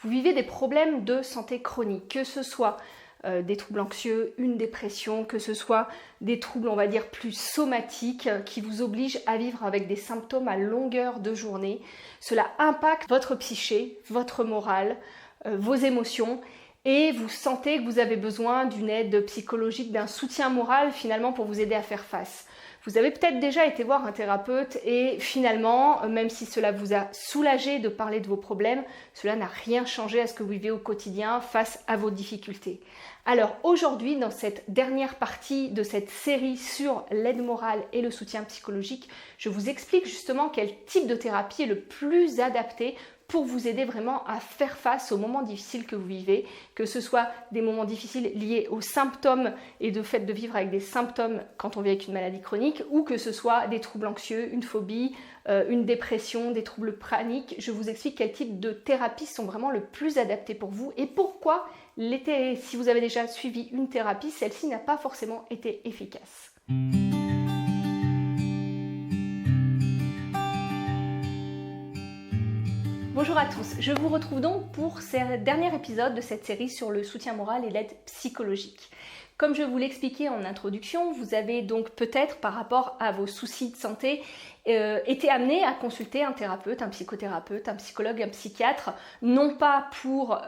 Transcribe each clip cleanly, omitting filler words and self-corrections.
vous vivez des problèmes de santé chronique, que ce soit des troubles anxieux, une dépression, que ce soit des troubles, on va dire, plus somatiques qui vous obligent à vivre avec des symptômes à longueur de journée. Cela impacte votre psyché, votre morale, vos émotions et vous sentez que vous avez besoin d'une aide psychologique, d'un soutien moral finalement pour vous aider à faire face. Vous avez peut-être déjà été voir un thérapeute et finalement, même si cela vous a soulagé de parler de vos problèmes, cela n'a rien changé à ce que vous vivez au quotidien face à vos difficultés. Alors aujourd'hui, dans cette dernière partie de cette série sur l'aide morale et le soutien psychologique, je vous explique justement quel type de thérapie est le plus adapté pour vous aider vraiment à faire face aux moments difficiles que vous vivez, que ce soit des moments difficiles liés aux symptômes et de fait de vivre avec des symptômes quand on vit avec une maladie chronique, ou que ce soit des troubles anxieux, une phobie, une dépression, des troubles paniques. Je vous explique quel type de thérapies sont vraiment le plus adaptés pour vous et pourquoi si vous avez déjà suivi une thérapie, celle-ci n'a pas forcément été efficace. Bonjour à tous, je vous retrouve donc pour ce dernier épisode de cette série sur le soutien moral et l'aide psychologique. Comme je vous l'expliquais en introduction, vous avez donc peut-être par rapport à vos soucis de santé été amené à consulter un thérapeute, un psychothérapeute, un psychologue, un psychiatre, non pas pour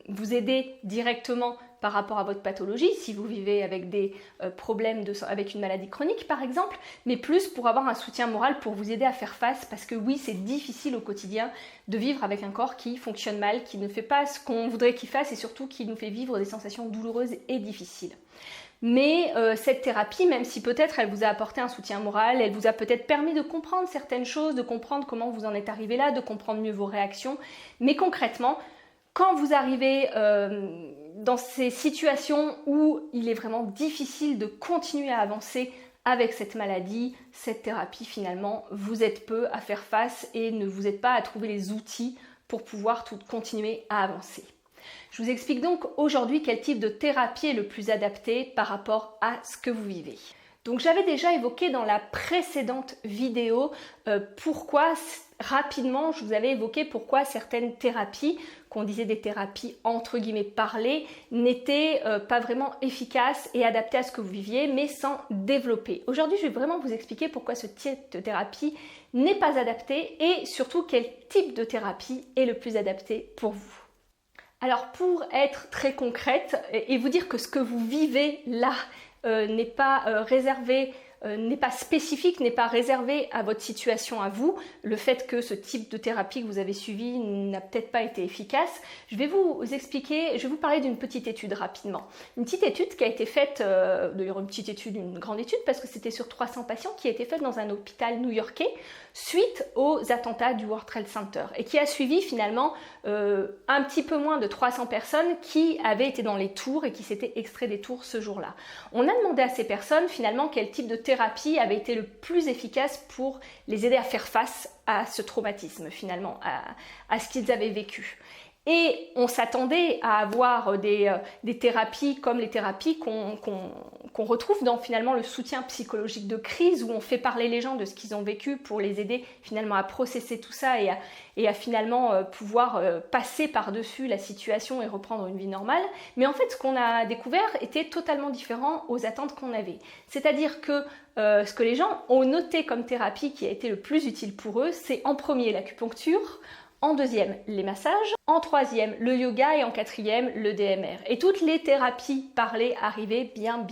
vous aider directement par rapport à votre pathologie, si vous vivez avec des problèmes avec une maladie chronique par exemple, mais plus pour avoir un soutien moral pour vous aider à faire face, parce que oui, c'est difficile au quotidien de vivre avec un corps qui fonctionne mal, qui ne fait pas ce qu'on voudrait qu'il fasse et surtout qui nous fait vivre des sensations douloureuses et difficiles. Mais cette thérapie, même si peut-être elle vous a apporté un soutien moral, elle vous a peut-être permis de comprendre certaines choses, de comprendre comment vous en êtes arrivé là, de comprendre mieux vos réactions, mais concrètement, quand vous arrivez dans ces situations où il est vraiment difficile de continuer à avancer avec cette maladie, cette thérapie finalement vous aide peu à faire face et ne vous aide pas à trouver les outils pour pouvoir continuer à avancer. Je vous explique donc aujourd'hui quel type de thérapie est le plus adapté par rapport à ce que vous vivez. Donc j'avais déjà évoqué dans la précédente vidéo rapidement je vous avais évoqué pourquoi certaines thérapies, qu'on disait des thérapies entre guillemets parlées, n'étaient pas vraiment efficaces et adaptées à ce que vous viviez, mais sans développer. Aujourd'hui, je vais vraiment vous expliquer pourquoi ce type de thérapie n'est pas adapté et surtout quel type de thérapie est le plus adapté pour vous. Alors pour être très concrète et vous dire que ce que vous vivez là n'est pas réservé, n'est pas spécifique, n'est pas réservé à votre situation à vous, le fait que ce type de thérapie que vous avez suivi n'a peut-être pas été efficace, je vais vous expliquer, je vais vous parler d'une petite étude rapidement. Une petite étude qui a été faite, d'ailleurs une petite étude, une grande étude parce que c'était sur 300 patients, qui a été faite dans un hôpital new-yorkais suite aux attentats du World Trade Center et qui a suivi finalement un petit peu moins de 300 personnes qui avaient été dans les tours et qui s'étaient extraits des tours ce jour-là. On a demandé à ces personnes finalement quel type de thérapie avait été le plus efficace pour les aider à faire face à ce traumatisme finalement, à ce qu'ils avaient vécu. Et on s'attendait à avoir des thérapies comme les thérapies qu'on retrouve dans finalement le soutien psychologique de crise, où on fait parler les gens de ce qu'ils ont vécu pour les aider finalement à processer tout ça et à finalement pouvoir passer par-dessus la situation et reprendre une vie normale. Mais en fait, ce qu'on a découvert était totalement différent aux attentes qu'on avait. C'est-à-dire que ce que les gens ont noté comme thérapie qui a été le plus utile pour eux, c'est en premier l'acupuncture, en deuxième, les massages, en troisième, le yoga et en quatrième, le DMR. Et toutes les thérapies parlées arrivaient bien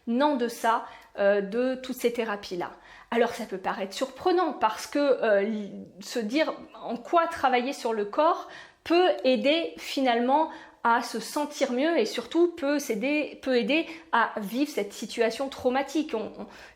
en deçà de toutes ces thérapies-là. Alors ça peut paraître surprenant parce que se dire en quoi travailler sur le corps peut aider finalement à se sentir mieux et surtout peut aider à vivre cette situation traumatique.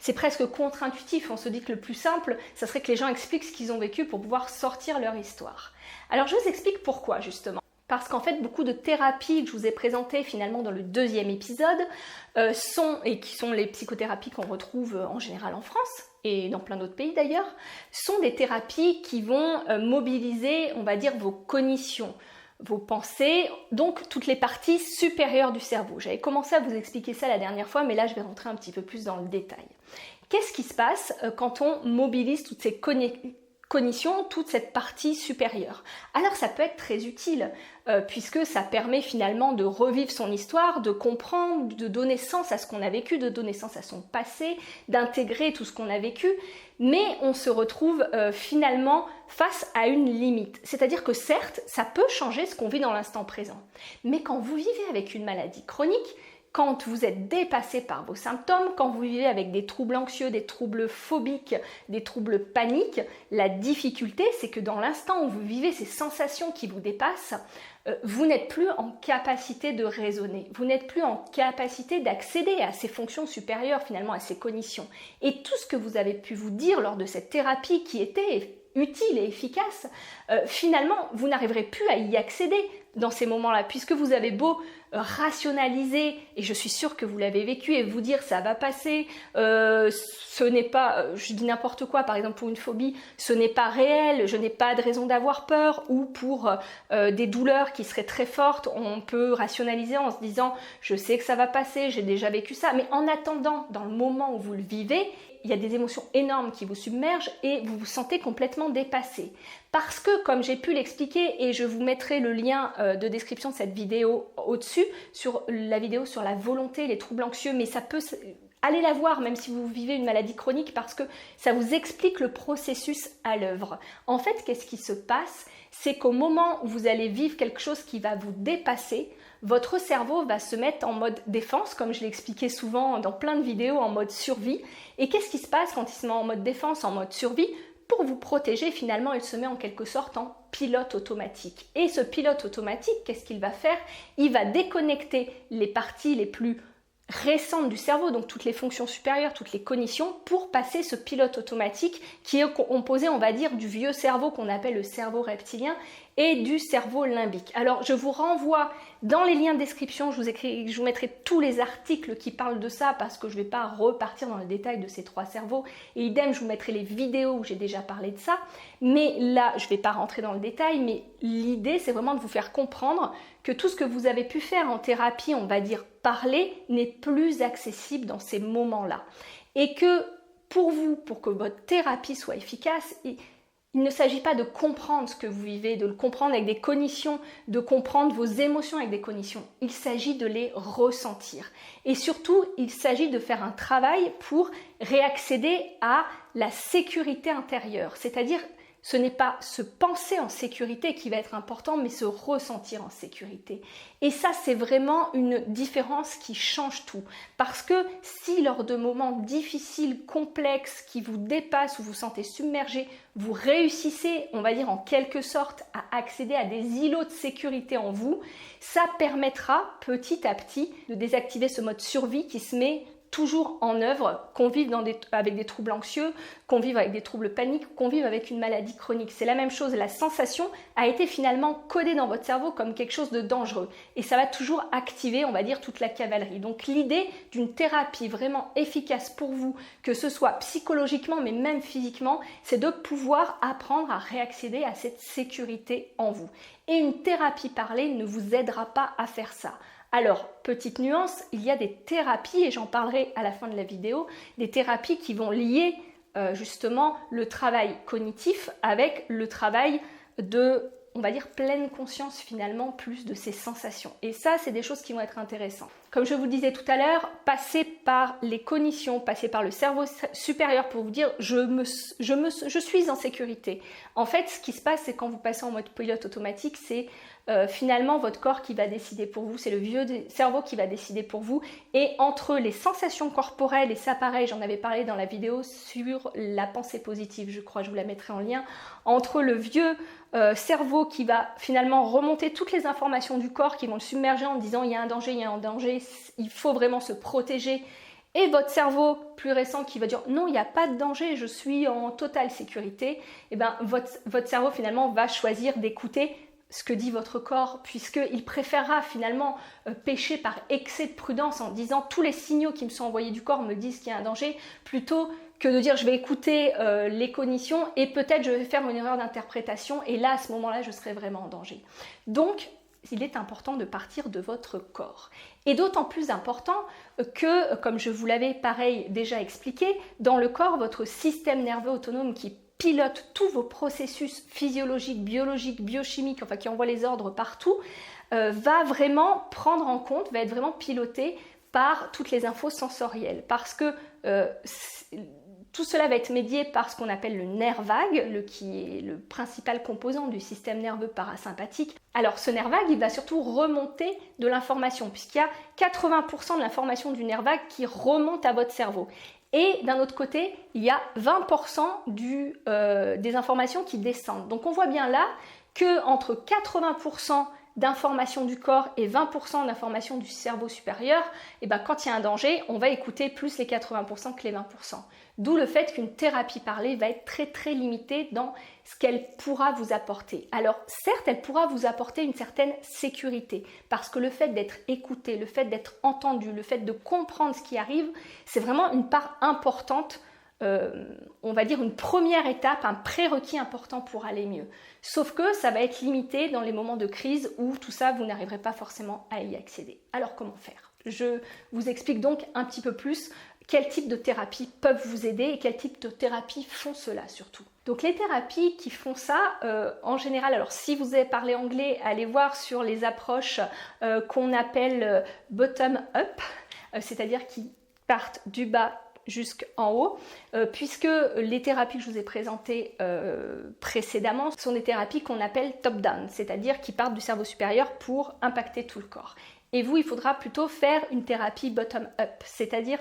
C'est presque contre-intuitif, on se dit que le plus simple, ça serait que les gens expliquent ce qu'ils ont vécu pour pouvoir sortir leur histoire. Alors je vous explique pourquoi justement. Parce qu'en fait, beaucoup de thérapies que je vous ai présentées finalement dans le deuxième épisode qui sont les psychothérapies qu'on retrouve en général en France et dans plein d'autres pays d'ailleurs, sont des thérapies qui vont mobiliser, on va dire, vos cognitions, vos pensées, donc toutes les parties supérieures du cerveau. J'avais commencé à vous expliquer ça la dernière fois, mais là je vais rentrer un petit peu plus dans le détail. Qu'est-ce qui se passe quand on mobilise toutes ces cognition, toute cette partie supérieure. Alors ça peut être très utile puisque ça permet finalement de revivre son histoire, de comprendre, de donner sens à ce qu'on a vécu, de donner sens à son passé, d'intégrer tout ce qu'on a vécu, mais on se retrouve finalement face à une limite. C'est-à-dire que certes, ça peut changer ce qu'on vit dans l'instant présent, mais quand vous vivez avec une maladie chronique, quand vous êtes dépassé par vos symptômes, quand vous vivez avec des troubles anxieux, des troubles phobiques, des troubles paniques, la difficulté, c'est que dans l'instant où vous vivez ces sensations qui vous dépassent, vous n'êtes plus en capacité de raisonner, vous n'êtes plus en capacité d'accéder à ces fonctions supérieures, finalement à ces cognitions. Et tout ce que vous avez pu vous dire lors de cette thérapie qui était utile et efficace, finalement, vous n'arriverez plus à y accéder dans ces moments-là, puisque vous avez beau rationaliser, et je suis sûre que vous l'avez vécu, et vous dire ça va passer, ce n'est pas, je dis n'importe quoi, par exemple pour une phobie, ce n'est pas réel, je n'ai pas de raison d'avoir peur, ou pour des douleurs qui seraient très fortes, on peut rationaliser en se disant je sais que ça va passer, j'ai déjà vécu ça, mais en attendant, dans le moment où vous le vivez, il y a des émotions énormes qui vous submergent et vous vous sentez complètement dépassé. Parce que, comme j'ai pu l'expliquer, et je vous mettrai le lien de description de cette vidéo au-dessus, sur la vidéo sur la volonté, les troubles anxieux, mais ça peut... Allez la voir même si vous vivez une maladie chronique parce que ça vous explique le processus à l'œuvre. En fait, qu'est-ce qui se passe? C'est qu'au moment où vous allez vivre quelque chose qui va vous dépasser, votre cerveau va se mettre en mode défense, comme je l'ai expliqué souvent dans plein de vidéos, en mode survie. Et qu'est-ce qui se passe quand il se met en mode défense, en mode survie? Pour vous protéger, finalement, il se met en quelque sorte en pilote automatique. Et ce pilote automatique, qu'est-ce qu'il va faire? Il va déconnecter les parties les plus récentes du cerveau, donc toutes les fonctions supérieures, toutes les cognitions, pour passer ce pilote automatique qui est composé, on va dire, du vieux cerveau qu'on appelle le cerveau reptilien et du cerveau limbique. Alors, je vous renvoie dans les liens de description, je vous mettrai tous les articles qui parlent de ça parce que je ne vais pas repartir dans le détail de ces trois cerveaux. Et idem, je vous mettrai les vidéos où j'ai déjà parlé de ça. Mais là, je ne vais pas rentrer dans le détail, mais l'idée, c'est vraiment de vous faire comprendre que tout ce que vous avez pu faire en thérapie, on va dire parler, n'est plus accessible dans ces moments-là. Et que pour vous, pour que votre thérapie soit efficace, il ne s'agit pas de comprendre ce que vous vivez, de le comprendre avec des cognitions, de comprendre vos émotions avec des cognitions. Il s'agit de les ressentir. Et surtout, il s'agit de faire un travail pour réaccéder à la sécurité intérieure. C'est-à-dire, ce n'est pas se penser en sécurité qui va être important, mais se ressentir en sécurité. Et ça, c'est vraiment une différence qui change tout. Parce que si lors de moments difficiles, complexes, qui vous dépassent, où vous vous sentez submergé, vous réussissez, on va dire en quelque sorte, à accéder à des îlots de sécurité en vous, ça permettra petit à petit de désactiver ce mode survie qui se met toujours en œuvre, qu'on vive avec des troubles anxieux, qu'on vive avec des troubles paniques, qu'on vive avec une maladie chronique. C'est la même chose, la sensation a été finalement codée dans votre cerveau comme quelque chose de dangereux. Et ça va toujours activer, on va dire, toute la cavalerie. Donc l'idée d'une thérapie vraiment efficace pour vous, que ce soit psychologiquement mais même physiquement, c'est de pouvoir apprendre à réaccéder à cette sécurité en vous. Et une thérapie parlée ne vous aidera pas à faire ça. Alors, petite nuance, il y a des thérapies, et j'en parlerai à la fin de la vidéo, des thérapies qui vont lier justement le travail cognitif avec le travail de, on va dire, pleine conscience finalement, plus de ces sensations. Et ça, c'est des choses qui vont être intéressantes. Comme je vous le disais tout à l'heure, passer par les cognitions, passer par le cerveau supérieur pour vous dire je suis en sécurité. En fait, ce qui se passe, c'est quand vous passez en mode pilote automatique, c'est finalement votre corps qui va décider pour vous, c'est le vieux cerveau qui va décider pour vous. Et entre les sensations corporelles, et ça pareil, j'en avais parlé dans la vidéo sur la pensée positive, je crois, je vous la mettrai en lien, entre le vieux cerveau qui va finalement remonter toutes les informations du corps qui vont le submerger en disant il y a un danger, il faut vraiment se protéger, et votre cerveau plus récent qui va dire non, il n'y a pas de danger, je suis en totale sécurité, et bien votre cerveau finalement va choisir d'écouter ce que dit votre corps, puisqu'il préférera finalement pécher par excès de prudence en disant tous les signaux qui me sont envoyés du corps me disent qu'il y a un danger, plutôt que de dire je vais écouter les cognitions et peut-être je vais faire une erreur d'interprétation et là à ce moment-là je serai vraiment en danger. Donc il est important de partir de votre corps. Et d'autant plus important que, comme je vous l'avais pareil déjà expliqué, dans le corps, votre système nerveux autonome qui pilote tous vos processus physiologiques, biologiques, biochimiques, enfin qui envoie les ordres partout, va vraiment prendre en compte, va être vraiment piloté par toutes les infos sensorielles. Parce que tout cela va être médié par ce qu'on appelle le nerf vague, qui est le principal composant du système nerveux parasympathique. Alors ce nerf vague, il va surtout remonter de l'information, puisqu'il y a 80% de l'information du nerf vague qui remonte à votre cerveau. Et d'un autre côté, il y a 20% des informations qui descendent. Donc on voit bien là qu'entre 80% d'informations du corps et 20% d'informations du cerveau supérieur, et ben quand il y a un danger, on va écouter plus les 80% que les 20%. D'où le fait qu'une thérapie parlée va être très très limitée dans ce qu'elle pourra vous apporter. Alors certes, elle pourra vous apporter une certaine sécurité, parce que le fait d'être écouté, le fait d'être entendu, le fait de comprendre ce qui arrive, c'est vraiment une part importante, on va dire une première étape, un prérequis important pour aller mieux. Sauf que ça va être limité dans les moments de crise où tout ça, vous n'arriverez pas forcément à y accéder. Alors comment faire? Je vous explique donc un petit peu plus quel type de thérapies peuvent vous aider et quel type de thérapies font cela surtout. Donc les thérapies qui font ça, en général, alors si vous avez parlé anglais, allez voir sur les approches qu'on appelle bottom-up, c'est-à-dire qui partent du bas jusqu'en haut, puisque les thérapies que je vous ai présentées précédemment sont des thérapies qu'on appelle top-down, c'est-à-dire qui partent du cerveau supérieur pour impacter tout le corps. Et vous, il faudra plutôt faire une thérapie bottom-up, c'est-à-dire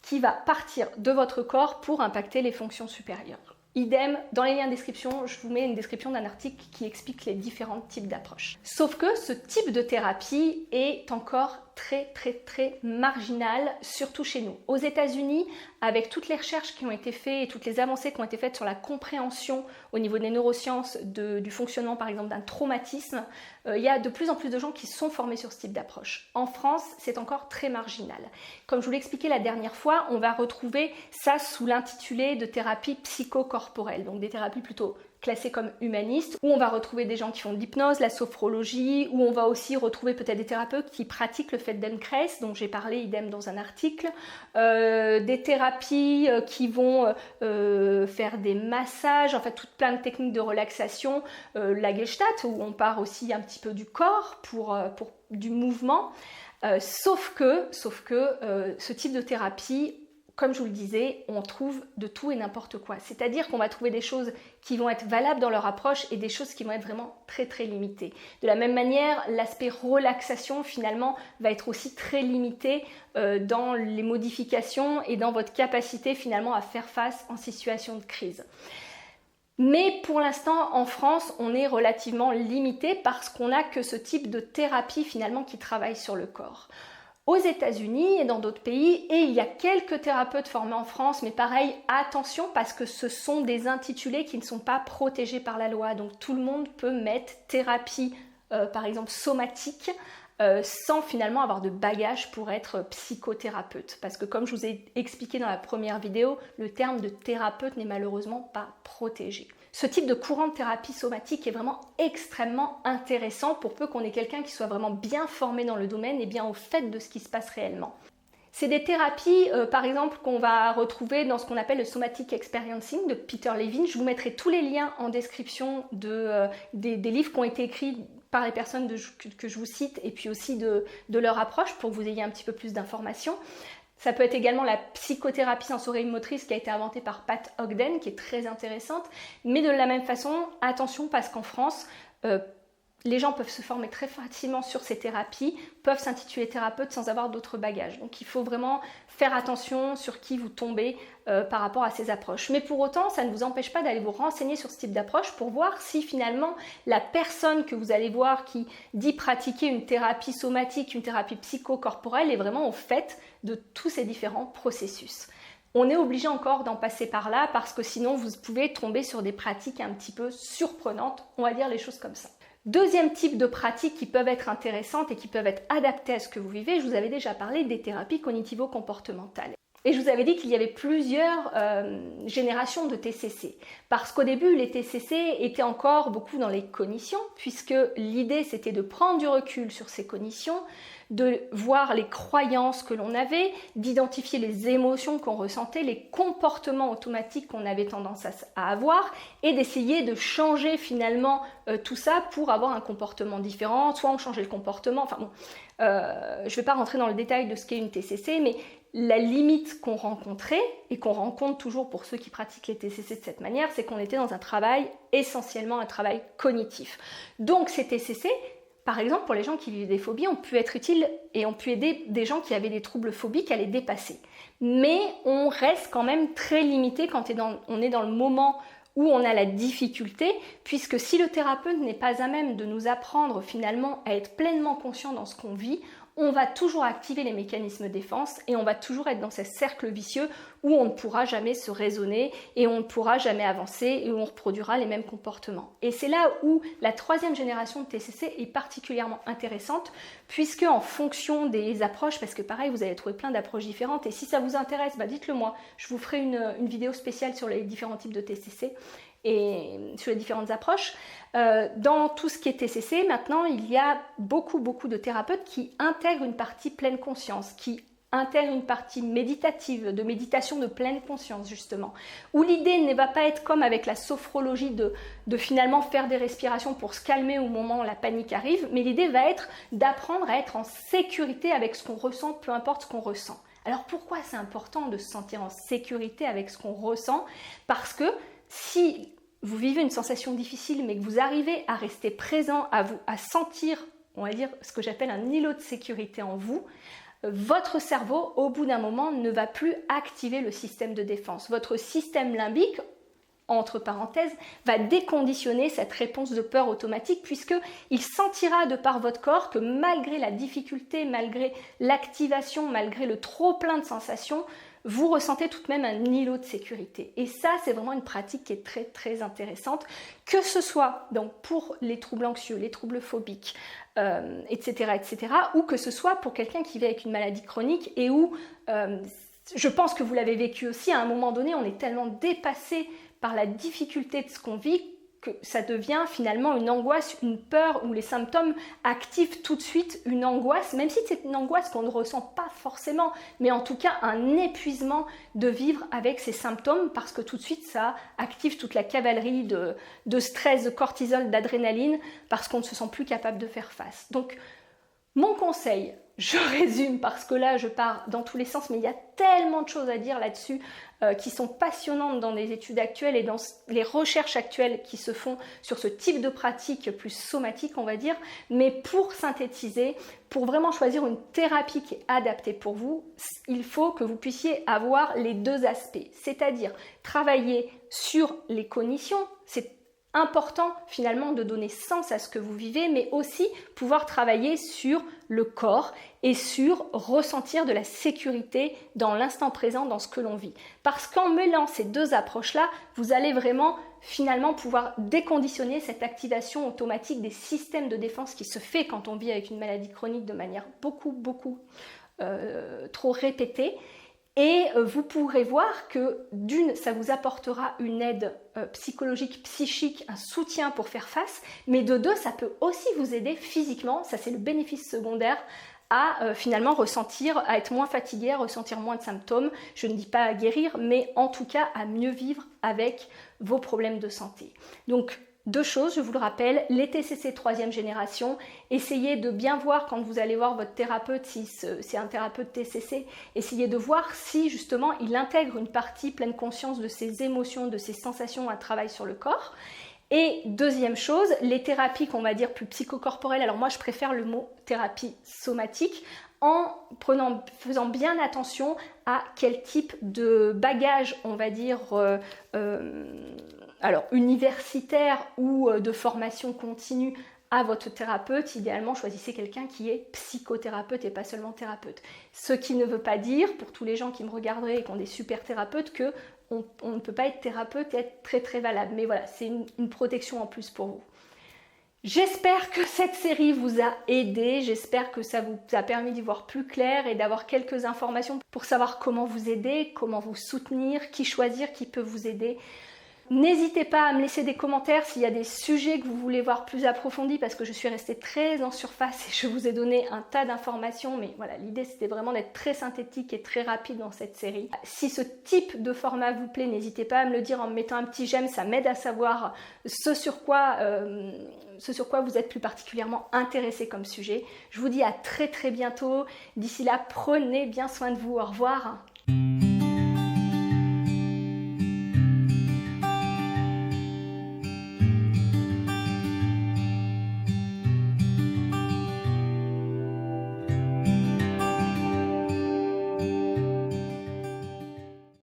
qui va partir de votre corps pour impacter les fonctions supérieures. Idem, dans les liens de description, je vous mets une description d'un article qui explique les différents types d'approches. Sauf que ce type de thérapie est encore très marginal, surtout chez nous. Aux États-Unis, avec toutes les recherches qui ont été faites et toutes les avancées qui ont été faites sur la compréhension au niveau des neurosciences du fonctionnement par exemple d'un traumatisme, il y a de plus en plus de gens qui sont formés sur ce type d'approche. En France, c'est encore très marginal. Comme je vous l'expliquais la dernière fois, on va retrouver ça sous l'intitulé de thérapie psychocorporelle, donc des thérapies plutôt classées comme humanistes, où on va retrouver des gens qui font de l'hypnose, la sophrologie, où on va aussi retrouver peut-être des thérapeutes qui pratiquent le Feldenkrais, dont j'ai parlé idem dans un article, des thérapies qui vont faire des massages, en fait toute plein de techniques de relaxation, la Gestalt, où on part aussi un petit peu du corps pour du mouvement, sauf que ce type de thérapie, comme je vous le disais, on trouve de tout et n'importe quoi. C'est-à-dire qu'on va trouver des choses qui vont être valables dans leur approche et des choses qui vont être vraiment très limitées. De la même manière, l'aspect relaxation, finalement, va être aussi très limité dans les modifications et dans votre capacité, finalement, à faire face en situation de crise. Mais pour l'instant, en France, on est relativement limité parce qu'on n'a que ce type de thérapie, finalement, qui travaille sur le corps. Aux États-Unis et dans d'autres pays, et il y a quelques thérapeutes formés en France, mais pareil, attention parce que ce sont des intitulés qui ne sont pas protégés par la loi. Donc tout le monde peut mettre thérapie, par exemple somatique, sans finalement avoir de bagage pour être psychothérapeute. Parce que comme je vous ai expliqué dans la première vidéo, le terme de thérapeute n'est malheureusement pas protégé. Ce type de courant de thérapie somatique est vraiment extrêmement intéressant pour peu qu'on ait quelqu'un qui soit vraiment bien formé dans le domaine et bien au fait de ce qui se passe réellement. C'est des thérapies, par exemple, qu'on va retrouver dans ce qu'on appelle le Somatic Experiencing de Peter Levine. Je vous mettrai tous les liens en description des livres qui ont été écrits par les personnes que je vous cite et puis aussi de leur approche pour que vous ayez un petit peu plus d'informations. Ça peut être également la psychothérapie sensorimotrice qui a été inventée par Pat Ogden, qui est très intéressante. Mais de la même façon, attention parce qu'en France, les gens peuvent se former très facilement sur ces thérapies, peuvent s'intituler thérapeute sans avoir d'autres bagages. Donc il faut vraiment faire attention sur qui vous tombez par rapport à ces approches. Mais pour autant, ça ne vous empêche pas d'aller vous renseigner sur ce type d'approche pour voir si finalement la personne que vous allez voir qui dit pratiquer une thérapie somatique, une thérapie psychocorporelle est vraiment au fait de tous ces différents processus. On est obligé encore d'en passer par là parce que sinon vous pouvez tomber sur des pratiques un petit peu surprenantes, on va dire les choses comme ça. Deuxième type de pratiques qui peuvent être intéressantes et qui peuvent être adaptées à ce que vous vivez, je vous avais déjà parlé des thérapies cognitivo-comportementales. Et je vous avais dit qu'il y avait plusieurs générations de TCC. Parce qu'au début, les TCC étaient encore beaucoup dans les cognitions, puisque l'idée c'était de prendre du recul sur ces cognitions, de voir les croyances que l'on avait, d'identifier les émotions qu'on ressentait, les comportements automatiques qu'on avait tendance à avoir, et d'essayer de changer finalement tout ça pour avoir un comportement différent. Soit on changeait le comportement, enfin bon, je ne vais pas rentrer dans le détail de ce qu'est une TCC, mais la limite qu'on rencontrait, et qu'on rencontre toujours pour ceux qui pratiquent les TCC de cette manière, c'est qu'on était dans un travail, essentiellement un travail cognitif. Donc ces TCC, par exemple, pour les gens qui vivent des phobies, ont pu être utiles et ont pu aider des gens qui avaient des troubles phobiques à les dépasser. Mais on reste quand même très limité quand on est dans le moment où on a la difficulté, puisque si le thérapeute n'est pas à même de nous apprendre finalement à être pleinement conscient dans ce qu'on vit, on va toujours activer les mécanismes de défense et on va toujours être dans ce cercle vicieux où on ne pourra jamais se raisonner et on ne pourra jamais avancer et où on reproduira les mêmes comportements. Et c'est là où la troisième génération de TCC est particulièrement intéressante, puisque en fonction des approches, parce que pareil, vous allez trouver plein d'approches différentes, et si ça vous intéresse, dites-le moi, je vous ferai une vidéo spéciale sur les différents types de TCC et sur les différentes approches. Dans tout ce qui est TCC, maintenant, il y a beaucoup de thérapeutes qui intègrent une partie pleine conscience, qui intègrent une partie méditative, de méditation de pleine conscience justement, où l'idée ne va pas être comme avec la sophrologie de finalement faire des respirations pour se calmer au moment où la panique arrive, mais l'idée va être d'apprendre à être en sécurité avec ce qu'on ressent, peu importe ce qu'on ressent. Alors pourquoi c'est important de se sentir en sécurité avec ce qu'on ressent? Parce que si vous vivez une sensation difficile, mais que vous arrivez à rester présent, à sentir, on va dire, ce que j'appelle un îlot de sécurité en vous, votre cerveau, au bout d'un moment, ne va plus activer le système de défense. Votre système limbique, entre parenthèses, va déconditionner cette réponse de peur automatique, puisqu'il sentira de par votre corps que malgré la difficulté, malgré l'activation, malgré le trop-plein de sensations, vous ressentez tout de même un îlot de sécurité. Et ça, c'est vraiment une pratique qui est très intéressante, que ce soit donc pour les troubles anxieux, les troubles phobiques, etc., ou que ce soit pour quelqu'un qui vit avec une maladie chronique et où, je pense que vous l'avez vécu aussi, à un moment donné, on est tellement dépassé par la difficulté de ce qu'on vit que ça devient finalement une angoisse, une peur, où les symptômes activent tout de suite une angoisse, même si c'est une angoisse qu'on ne ressent pas forcément, mais en tout cas un épuisement de vivre avec ces symptômes, parce que tout de suite ça active toute la cavalerie de stress, de cortisol, d'adrénaline, parce qu'on ne se sent plus capable de faire face. Donc mon conseil, je résume parce que là je pars dans tous les sens, mais il y a tellement de choses à dire là-dessus qui sont passionnantes dans les études actuelles et dans les recherches actuelles qui se font sur ce type de pratique plus somatique, on va dire. Mais pour synthétiser, pour vraiment choisir une thérapie qui est adaptée pour vous, il faut que vous puissiez avoir les deux aspects, c'est-à-dire travailler sur les cognitions. C'est important finalement de donner sens à ce que vous vivez, mais aussi pouvoir travailler sur le corps et sur ressentir de la sécurité dans l'instant présent, dans ce que l'on vit. Parce qu'en mêlant ces deux approches-là, vous allez vraiment finalement pouvoir déconditionner cette activation automatique des systèmes de défense qui se fait quand on vit avec une maladie chronique de manière beaucoup trop répétée. Et vous pourrez voir que d'une, ça vous apportera une aide psychologique, psychique, un soutien pour faire face, mais de deux, ça peut aussi vous aider physiquement, ça c'est le bénéfice secondaire, à finalement ressentir, à être moins fatigué, à ressentir moins de symptômes. Je ne dis pas à guérir, mais en tout cas à mieux vivre avec vos problèmes de santé. Donc, deux choses, je vous le rappelle, les TCC 3e génération, essayez de bien voir quand vous allez voir votre thérapeute, si c'est un thérapeute TCC, essayez de voir si justement il intègre une partie pleine conscience de ses émotions, de ses sensations, un travail sur le corps. Et deuxième chose, les thérapies qu'on va dire plus psychocorporelles, alors moi je préfère le mot thérapie somatique, en faisant bien attention à quel type de bagage, on va dire, alors universitaire ou de formation continue à votre thérapeute. Idéalement, choisissez quelqu'un qui est psychothérapeute et pas seulement thérapeute. Ce qui ne veut pas dire, pour tous les gens qui me regarderaient et qui ont des super thérapeutes, qu'on ne peut pas être thérapeute et être très valable. Mais voilà, c'est une protection en plus pour vous. J'espère que cette série vous a aidé, j'espère que ça vous a permis d'y voir plus clair et d'avoir quelques informations pour savoir comment vous aider, comment vous soutenir, qui choisir, qui peut vous aider. N'hésitez pas à me laisser des commentaires s'il y a des sujets que vous voulez voir plus approfondis parce que je suis restée très en surface et je vous ai donné un tas d'informations, mais voilà, l'idée c'était vraiment d'être très synthétique et très rapide dans cette série. Si ce type de format vous plaît, n'hésitez pas à me le dire en me mettant un petit j'aime, ça m'aide à savoir ce sur quoi vous êtes plus particulièrement intéressé comme sujet. Je vous dis à très très bientôt, d'ici là prenez bien soin de vous, au revoir.